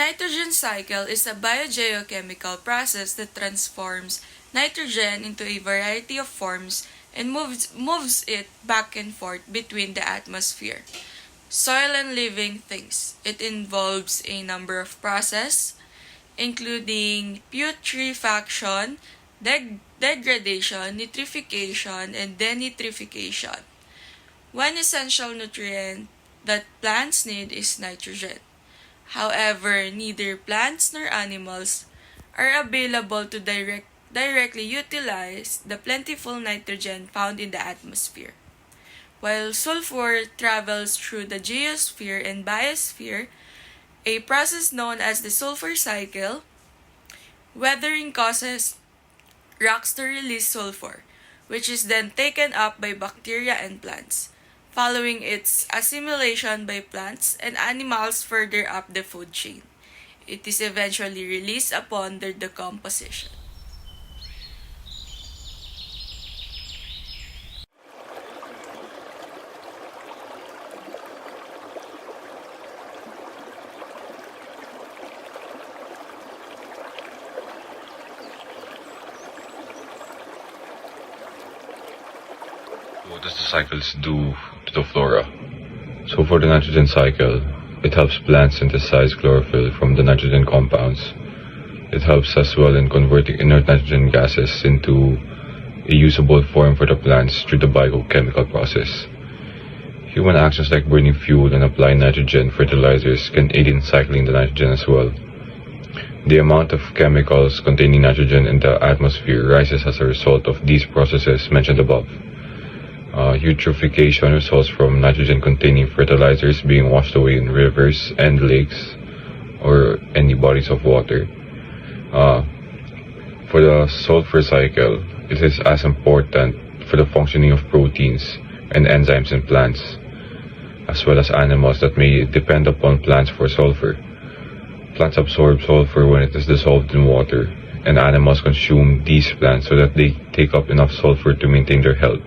nitrogen cycle is a biogeochemical process that transforms nitrogen into a variety of forms and moves it back and forth between the atmosphere, soil, and living things. It involves a number of processes, including putrefaction, degradation, nitrification, and denitrification. One essential nutrient that plants need is nitrogen. However, neither plants nor animals are available to directly utilize the plentiful nitrogen found in the atmosphere. While sulfur travels through the geosphere and biosphere, a process known as the sulfur cycle, weathering causes rocks to release sulfur, which is then taken up by bacteria and plants, following its assimilation by plants and animals further up the food chain. It is eventually released upon their decomposition. What does the cycles do to the flora? So for the nitrogen cycle, it helps plants synthesize chlorophyll from the nitrogen compounds. It helps as well in converting inert nitrogen gases into a usable form for the plants through the biochemical process. Human actions like burning fuel and applying nitrogen fertilizers can aid in cycling the nitrogen as well. The amount of chemicals containing nitrogen in the atmosphere rises as a result of these processes mentioned above. Eutrophication results from nitrogen-containing fertilizers being washed away in rivers and lakes or any bodies of water. For the sulfur cycle, it is as important for the functioning of proteins and enzymes in plants, as well as animals that may depend upon plants for sulfur. Plants absorb sulfur when it is dissolved in water, and animals consume these plants so that they take up enough sulfur to maintain their health.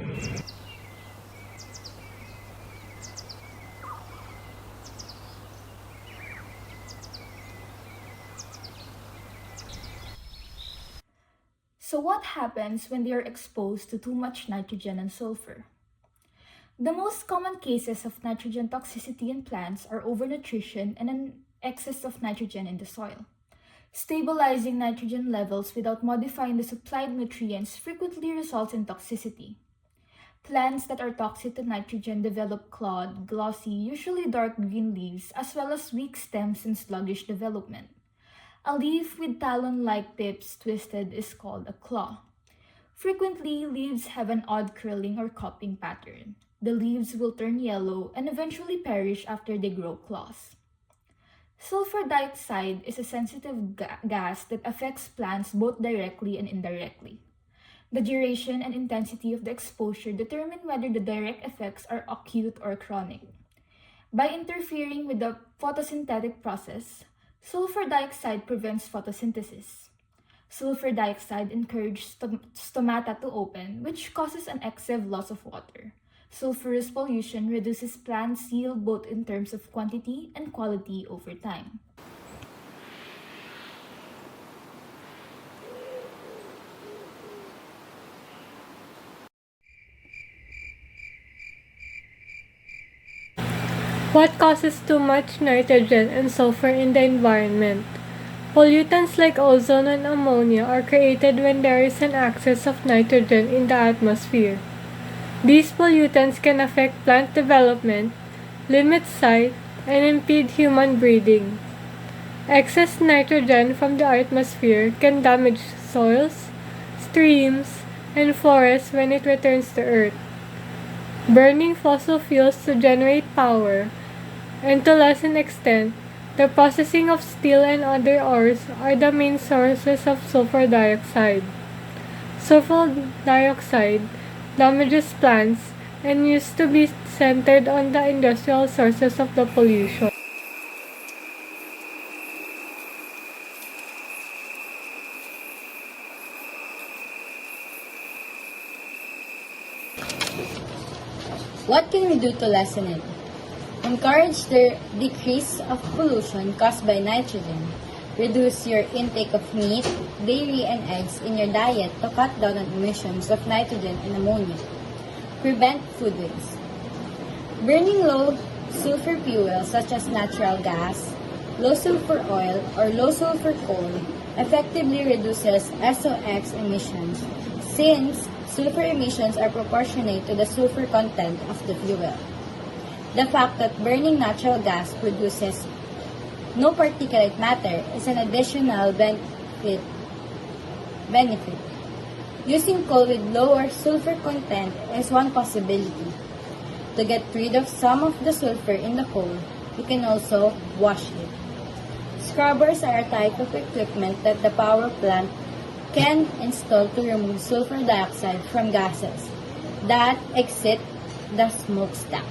So what happens when they are exposed to too much nitrogen and sulfur? The most common cases of nitrogen toxicity in plants are overnutrition and an excess of nitrogen in the soil. Stabilizing nitrogen levels without modifying the supplied nutrients frequently results in toxicity. Plants that are toxic to nitrogen develop clawed, glossy, usually dark green leaves, as well as weak stems and sluggish development. A leaf with talon-like tips twisted is called a claw. Frequently, leaves have an odd curling or cupping pattern. The leaves will turn yellow and eventually perish after they grow claws. Sulfur dioxide is a sensitive gas that affects plants both directly and indirectly. The duration and intensity of the exposure determine whether the direct effects are acute or chronic. By interfering with the photosynthetic process, sulfur dioxide prevents photosynthesis. Sulfur dioxide encourages stomata to open, which causes an excessive loss of water. Sulfurous pollution reduces plants' yield both in terms of quantity and quality over time. What causes too much nitrogen and sulfur in the environment? Pollutants like ozone and ammonia are created when there is an excess of nitrogen in the atmosphere. These pollutants can affect plant development, limit sight, and impede human breeding. Excess nitrogen from the atmosphere can damage soils, streams, and forests when it returns to Earth. Burning fossil fuels to generate power, and to lesser extent, the processing of steel and other ores are the main sources of sulfur dioxide. Sulfur dioxide damages plants and used to be centered on the industrial sources of the pollution. What can we do to lessen it? Encourage the decrease of pollution caused by nitrogen. Reduce your intake of meat, dairy, and eggs in your diet to cut down on emissions of nitrogen and ammonia. Prevent food waste. Burning low sulfur fuels such as natural gas, low sulfur oil, or low sulfur coal effectively reduces SOx emissions since sulfur emissions are proportionate to the sulfur content of the fuel. The fact that burning natural gas produces no particulate matter is an additional benefit. Using coal with lower sulfur content is one possibility. To get rid of some of the sulfur in the coal, you can also wash it. Scrubbers are a type of equipment that the power plant can install to remove sulfur dioxide from gases that exit the smokestack.